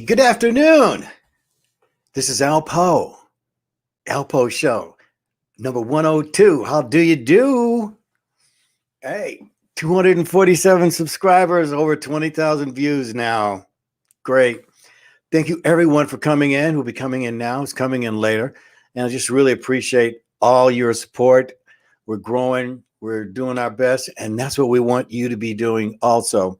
Good afternoon. This is ALPOUGH Show, number 102. How do you do? Hey, 247 subscribers, over 20,000 views now. Great. Thank you, everyone, for coming in. Who'll be coming in now, who's coming in later. And I just really appreciate all your support. We're growing. We're doing our best. And that's what we want you to be doing also.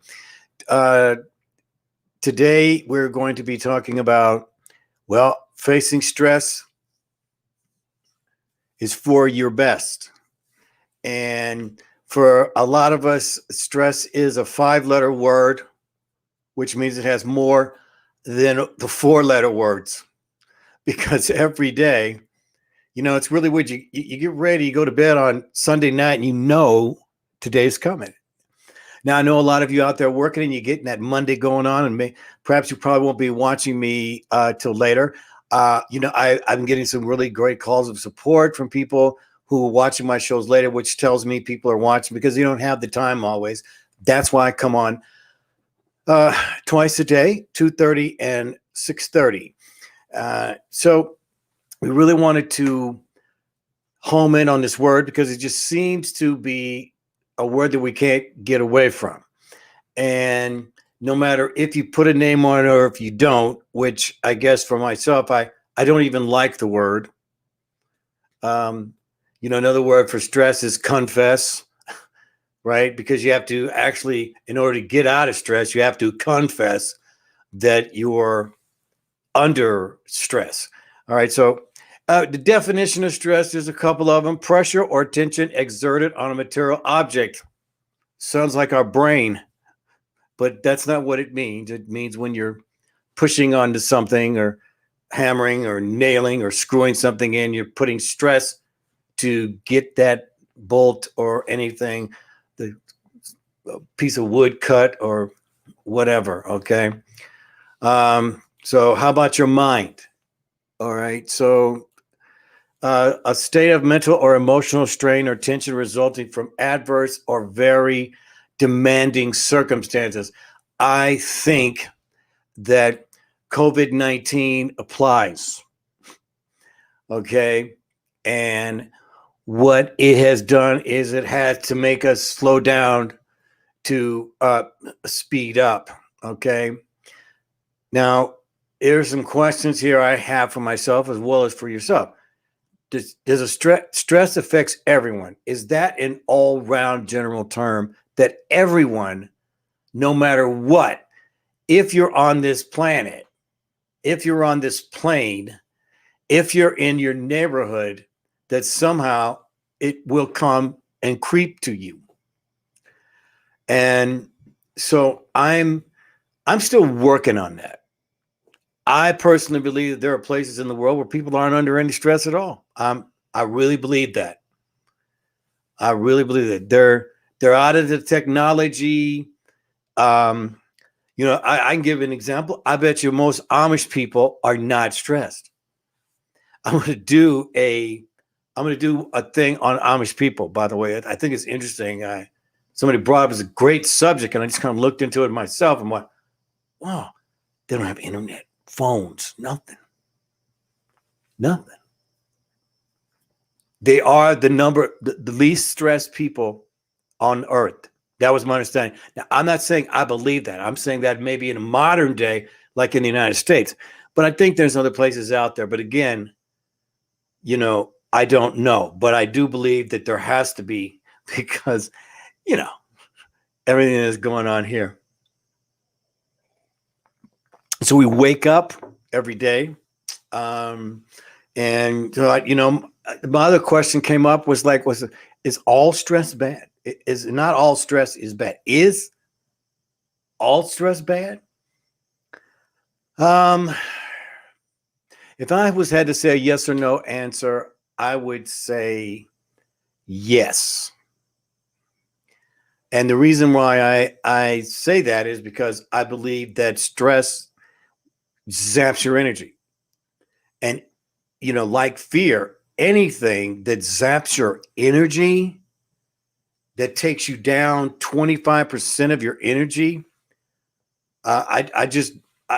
Today, we're going to be talking about, well, facing stress is for your best. And for a lot of us, stress is a 5-letter word, which means it has more than the 4-letter words. Because every day, it's really weird. You get ready, you go to bed on Sunday night, and you know today's coming. Now, I know a lot of you out there working and you're getting that Monday going on, and perhaps you probably won't be watching me till later. I've been getting some really great calls of support from people who are watching my shows later, which tells me people are watching because you don't have the time always. That's why I come on twice a day, 2:30 and 6:30. So we really wanted to home in on this word because it just seems to be a word that we can't get away from. And no matter if you put a name on it or if you don't, which I guess for myself, I don't even like the word. Another word for stress is confess, right? Because you have to actually, in order to get out of stress, you have to confess that you're under stress. All right. So the definition of stress, there's a couple of them. Pressure or tension exerted on a material object. Sounds like our brain, but that's not what it means. It means when you're pushing onto something or hammering or nailing or screwing something in, you're putting stress to get that bolt or anything, the piece of wood cut or whatever, okay? So how about your mind? All right, so a state of mental or emotional strain or tension resulting from adverse or very demanding circumstances. I think that COVID-19 applies, okay? And what it has done is it has to make us slow down to speed up, okay? Now, here's some questions here I have for myself as well as for yourself. Does a stress affects everyone? Is that an all-round general term that everyone, no matter what, if you're on this planet, if you're on this plane, if you're in your neighborhood, that somehow it will come and creep to you? And so I'm still working on that. I personally believe that there are places in the world where people aren't under any stress at all. I really believe that. I really believe that they're out of the technology. I can give an example. I bet you most Amish people are not stressed. I'm going to do a thing on Amish people, by the way. I think it's interesting. Somebody brought up as a great subject, and I just kind of looked into it myself and went, wow, they don't have internet, phones, nothing. They are the least stressed people on earth. That was my understanding. Now, I'm not saying I believe that. I'm saying that maybe in a modern day, like in the United States. But I think there's other places out there. But again, I don't know. But I do believe that there has to be because, everything that's going on here. So we wake up every day. My other question came up was is all stress bad? Is not all stress is bad. Is all stress bad? If I had to say a yes or no answer, I would say yes. And the reason why I say that is because I believe that stress zaps your energy. And, like fear, anything that zaps your energy, that takes you down 25% of your energy, I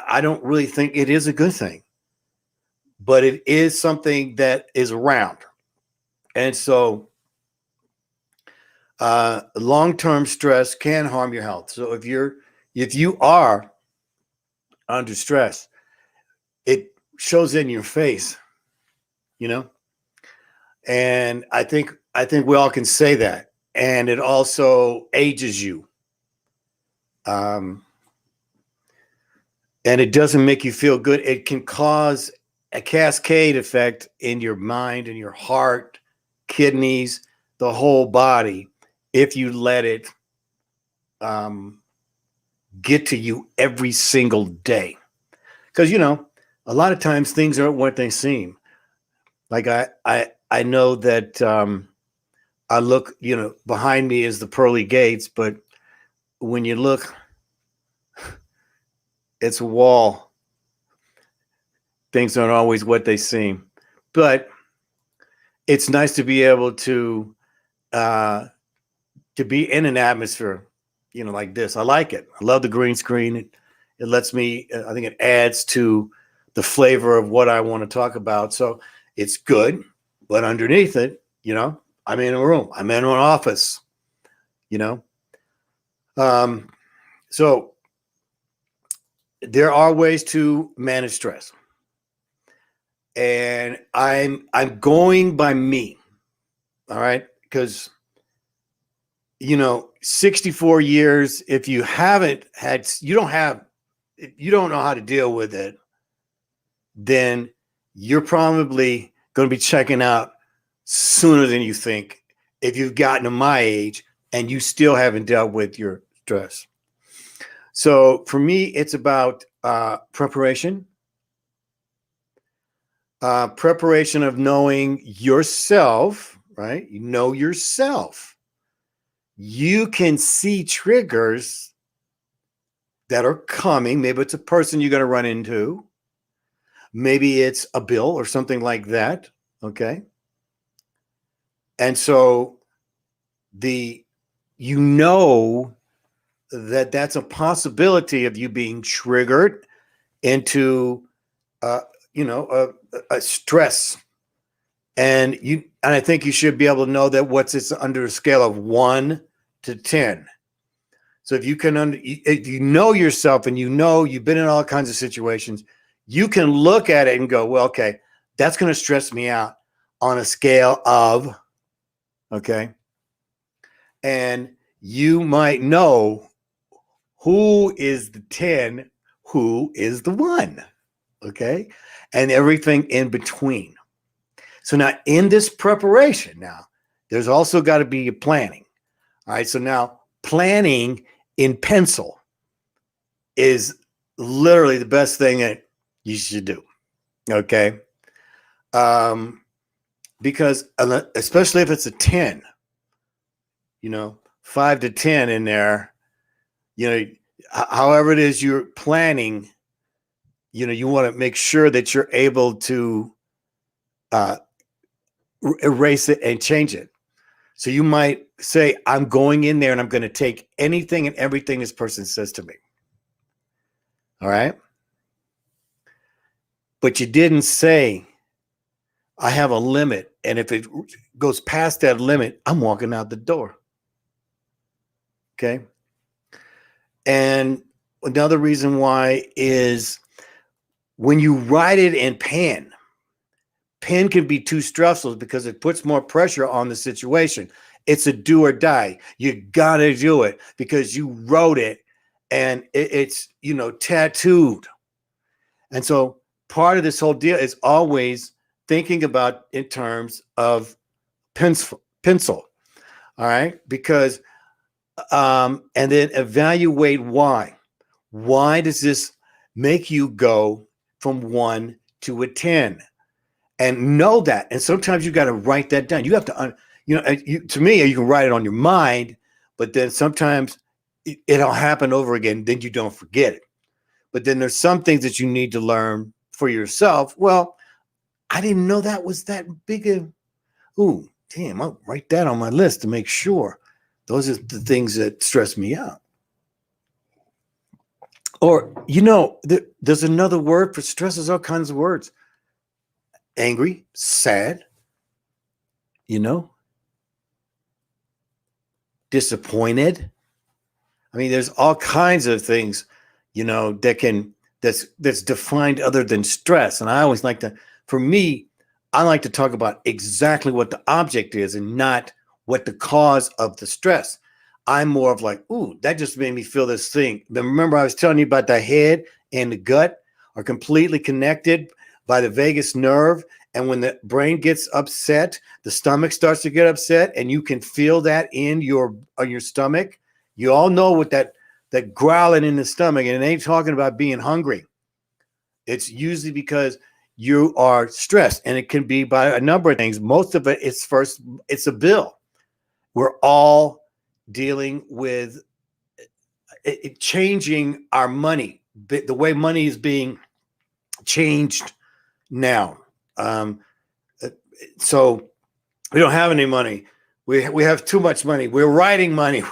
I don't really think it is a good thing, but it is something that is around. And so long-term stress can harm your health. So if you are under stress, it shows in your face, you know? And I think we all can say that. And it also ages you. And it doesn't make you feel good. It can cause a cascade effect in your mind and your heart, kidneys, the whole body, if you let it get to you every single day. Because, a lot of times things aren't what they seem. Like I know that I look, behind me is the pearly gates, but when you look, it's a wall. Things aren't always what they seem. But it's nice to be able to be in an atmosphere, like this. I like it. I love the green screen. It lets me, I think it adds to the flavor of what I want to talk about. So it's good, but underneath it, I'm in a room. I'm in an office, So there are ways to manage stress. And I'm going by me. All right. Because 64 years, if you haven't had, you don't know how to deal with it, then you're probably going to be checking out sooner than you think if you've gotten to my age and you still haven't dealt with your stress. So for me, it's about preparation. Preparation of knowing yourself, right? You know yourself. You can see triggers that are coming. Maybe it's a person you're going to run into. Maybe it's a bill or something like that. Okay. And so that's a possibility of you being triggered into, a stress. And I think you should be able to know that it's under a scale of 1 to 10. So if you know yourself and you've been in all kinds of situations, you can look at it and go, well, okay, that's going to stress me out on a scale of, okay. And you might know who is the 10, who is the 1, okay, and everything in between. So now in this preparation, there's also got to be planning. All right. So now planning in pencil is literally the best thing that you should do. Okay. Because especially if it's a 10, 5 to 10 in there, however it is you're planning, you want to make sure that you're able to erase it and change it. So you might say, I'm going in there and I'm going to take anything and everything this person says to me. All right. But you didn't say, I have a limit. And if it goes past that limit, I'm walking out the door. Okay. And another reason why is when you write it in pen can be too stressful because it puts more pressure on the situation. It's a do or die. You got to do it because you wrote it and it's, tattooed. And so part of this whole deal is always thinking about in terms of pencil. All right. Because, and then evaluate why. Why does this make you go from 1 to a 10? And know that. And sometimes you got to write that down. You have to, to me, you can write it on your mind, but then sometimes it'll happen over again. Then you don't forget it. But then there's some things that you need to learn for yourself. Well, I didn't know that was that big a, ooh, damn, I'll write that on my list to make sure. Those are the things that stress me out. Or, there's another word for stress. There's all kinds of words. Angry, sad, you know, disappointed. I mean, there's all kinds of things, that's defined other than stress. And I always like to, for me, I like to talk about exactly what the object is and not what the cause of the stress. I'm more of like, ooh, that just made me feel this thing. Then remember, I was telling you about the head and the gut are completely connected by the vagus nerve. And when the brain gets upset, the stomach starts to get upset, and you can feel that in your stomach. You all know what that growling in the stomach, and it ain't talking about being hungry. It's usually because you are stressed, and it can be by a number of things. Most of it is it's a bill. We're all dealing with changing our money, the way money is being changed now. So we don't have any money. We have too much money. We're writing money.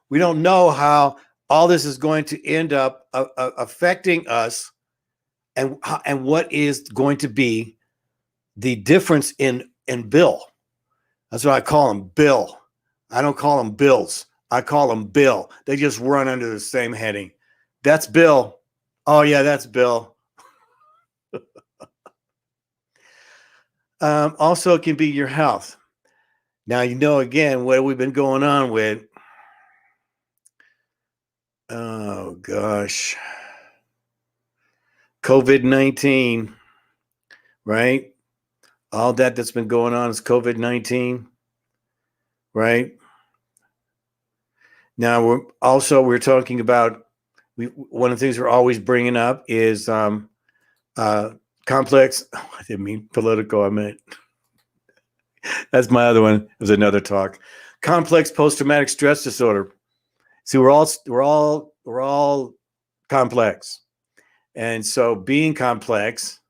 We don't know how all this is going to end up affecting us, and what is going to be the difference in bill. That's what I call them, bill. I don't call them bills. I call them bill. They just run under the same heading. That's bill. Oh yeah, that's bill. Also, it can be your health. Now, again, what we've been going on with. Oh, gosh. COVID-19, right? All that's been going on is COVID-19, right? Now, we're talking about, one of the things we're always bringing up is complex. Oh, I didn't mean political. I meant, that's my other one. It was another talk. Complex post-traumatic stress disorder. See, we're all complex, and so being complex,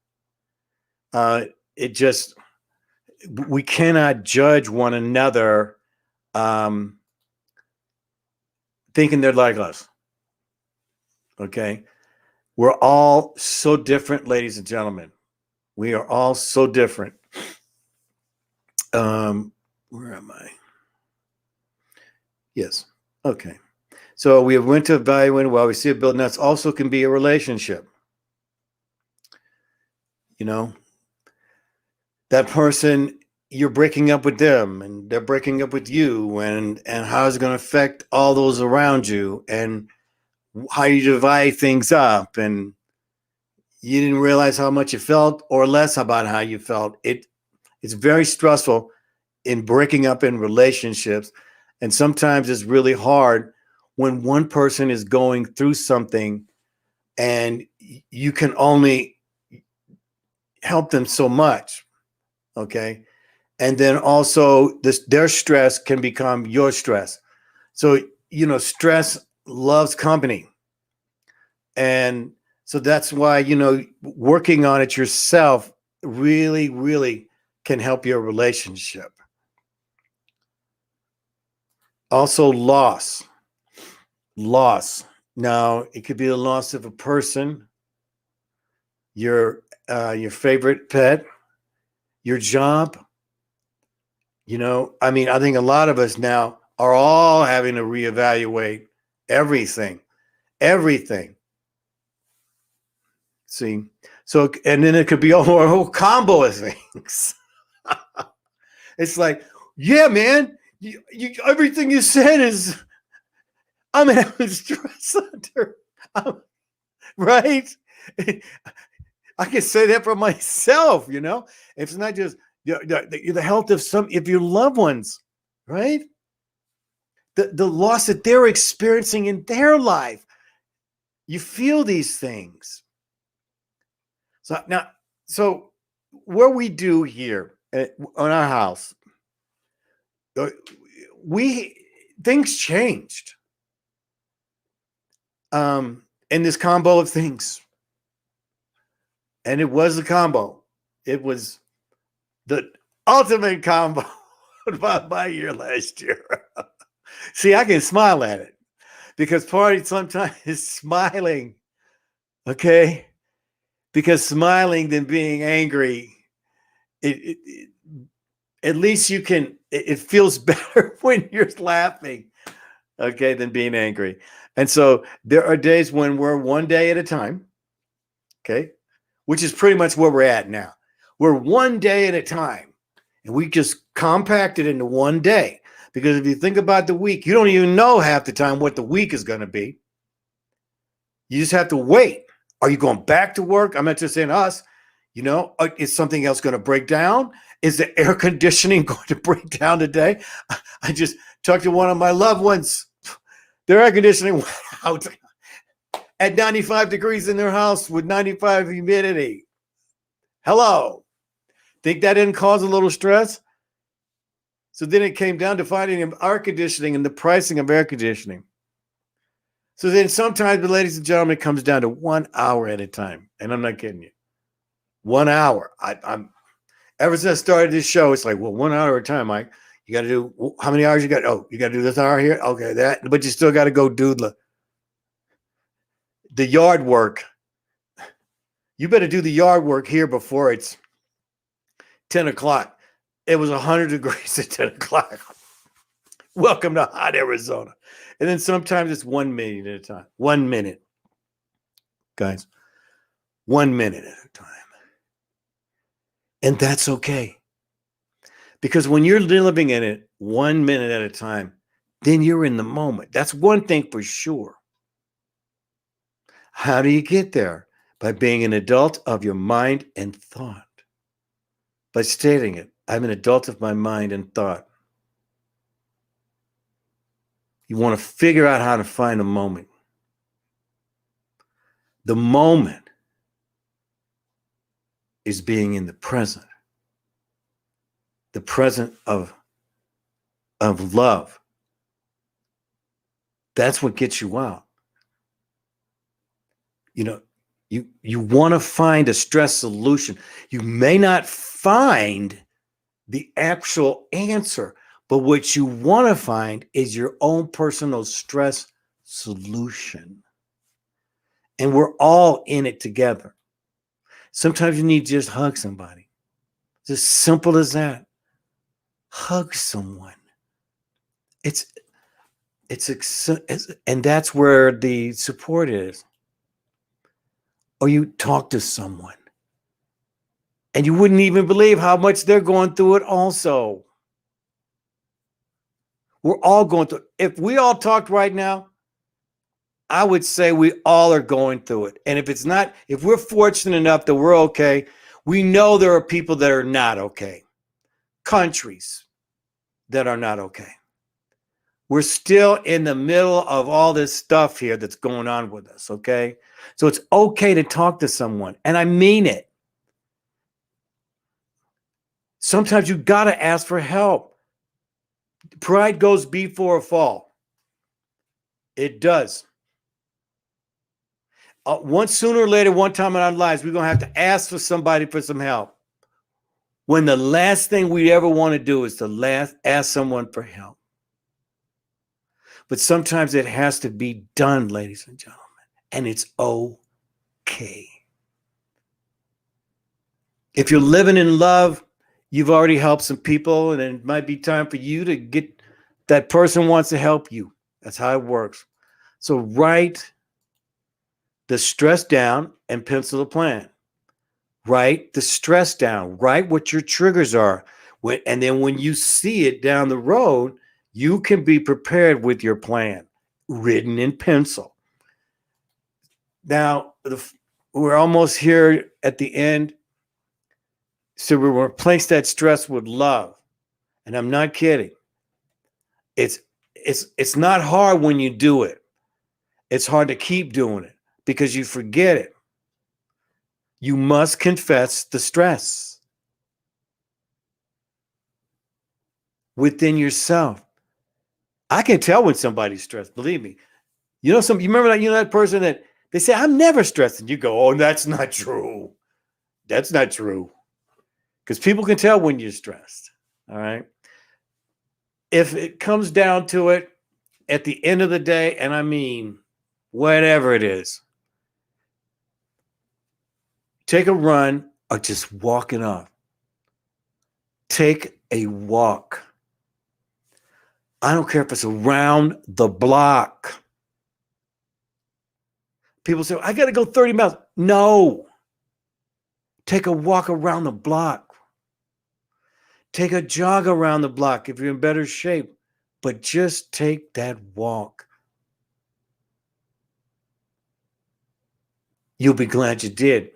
we cannot judge one another, thinking they're like us. Okay, we're all so different, ladies and gentlemen. We are all so different. Where am I? Yes. Okay. So we went to evaluate while we see a building. That also can be a relationship. That person, you're breaking up with them, and they're breaking up with you, and how is it going to affect all those around you, and how you divide things up, and you didn't realize how much you felt or less about how you felt. It's very stressful in breaking up in relationships, and sometimes it's really hard when one person is going through something and you can only help them so much. Okay. And then also their stress can become your stress. So, stress loves company. And so that's why, working on it yourself really, really can help your relationship. Also, loss. Now, it could be the loss of a person, your favorite pet, your job. I think a lot of us now are all having to reevaluate everything. See, so, and then it could be a whole combo of things. It's like, yeah, man, everything you said is, I'm having stress under, right? I can say that for myself, It's not just the health of your loved ones, right? The loss that they're experiencing in their life. You feel these things. So what we do here on our house, things changed. In this combo of things. And it was a combo. It was the ultimate combo about my year last year. See, I can smile at it because part of sometimes is smiling Okay. Because smiling than being angry, it at least you can, it feels better when you're laughing, okay, than being angry. And so there are days when we're one day at a time, okay, which is pretty much where we're at now. We're one day at a time, and we just compact it into one day. Because if you think about the week, you don't even know half the time what the week is going to be. You just have to wait. Are you going back to work? I'm not just saying us. Is something else going to break down? Is the air conditioning going to break down today? I just talked to one of my loved ones. Their air conditioning went out at 95 degrees in their house with 95 humidity. Hello. Think that didn't cause a little stress? So then it came down to finding air conditioning and the pricing of air conditioning. So then sometimes, ladies and gentlemen, it comes down to 1 hour at a time. And I'm not kidding you. 1 hour. I'm ever since I started this show, it's like, well, 1 hour at a time, Mike. You got to do, how many hours you got? Oh, you got to do this hour here? Okay, that. But you still got to go do the yard work. You better do the yard work here before it's 10 o'clock. It was 100 degrees at 10 o'clock. Welcome to hot Arizona. And then sometimes it's 1 minute at a time. 1 minute. Guys, 1 minute at a time. And that's okay. Because when you're living in it 1 minute at a time, then you're in the moment. That's one thing for sure. How do you get there? By being an adult of your mind and thought. By stating it, I'm an adult of my mind and thought. You want to figure out how to find a moment. The moment is being in the present of love. That's what gets you out. You want to find a stress solution. You may not find the actual answer, but what you want to find is your own personal stress solution. And we're all in it together. Sometimes you need to just hug somebody. It's as simple as that. Hug someone. And that's where the support is. Or you talk to someone. And you wouldn't even believe how much they're going through it also. We're all going through it. If we all talked right now, I would say we all are going through it. And if we're fortunate enough that we're okay, we know there are people that are not okay. Countries that are not okay. We're still in the middle of all this stuff here that's going on with us, okay? So it's okay to talk to someone. And I mean it. Sometimes you got to ask for help. Pride goes before a fall. It does. Sooner or later, one time in our lives, we're going to have to ask for somebody for some help. When the last thing we ever want to do is to ask someone for help. But sometimes it has to be done, ladies and gentlemen. And it's okay. If you're living in love, you've already helped some people, and it might be time for you to get that person wants to help you. That's how it works. So write the stress down and pencil a plan. Write the stress down. Write what your triggers are. And then when you see it down the road, you can be prepared with your plan, written in pencil. Now, we're almost here at the end. So we replace that stress with love. And I'm not kidding. It's not hard when you do it. It's hard to keep doing it because you forget it. You must confess the stress within yourself. I can tell when somebody's stressed, believe me. You remember that person that they say, I'm never stressed. And you go, oh, that's not true. That's not true. Because people can tell when you're stressed. All right. If it comes down to it, at the end of the day, and I mean, whatever it is, take a run, or just walking off. Take a walk. I don't care if it's around the block. People say, I got to go 30 miles. No. Take a walk around the block. Take a jog around the block if you're in better shape. But just take that walk. You'll be glad you did.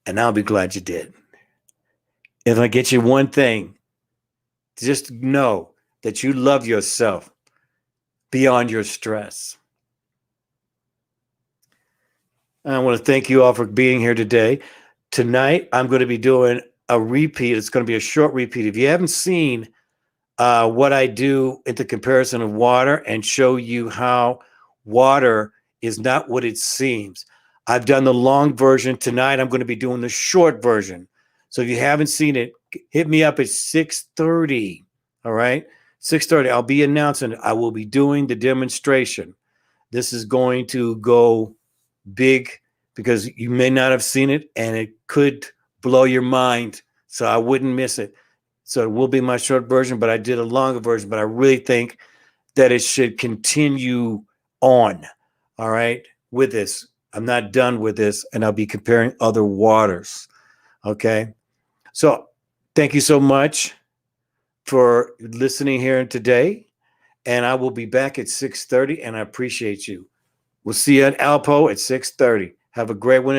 And I'll be glad you did. If I get you one thing, just know that you love yourself beyond your stress. I want to thank you all for being here today. Tonight, I'm going to be doing a repeat. It's going to be a short repeat. If you haven't seen what I do at the comparison of water and show you how water is not what it seems, I've done the long version. Tonight, I'm going to be doing the short version. So if you haven't seen it, hit me up at 6:30. All right? 6:30. I'll be announcing it. I will be doing the demonstration. This is going to go big because you may not have seen it and it could blow your mind. So I wouldn't miss it. So it will be my short version, but I did a longer version. But I really think that it should continue on. All right? With this. I'm not done with this, and I'll be comparing other waters. Okay? So thank you so much for listening here today. And I will be back at 6:30, and I appreciate you. We'll see you at ALPOUGH at 6:30. Have a great one.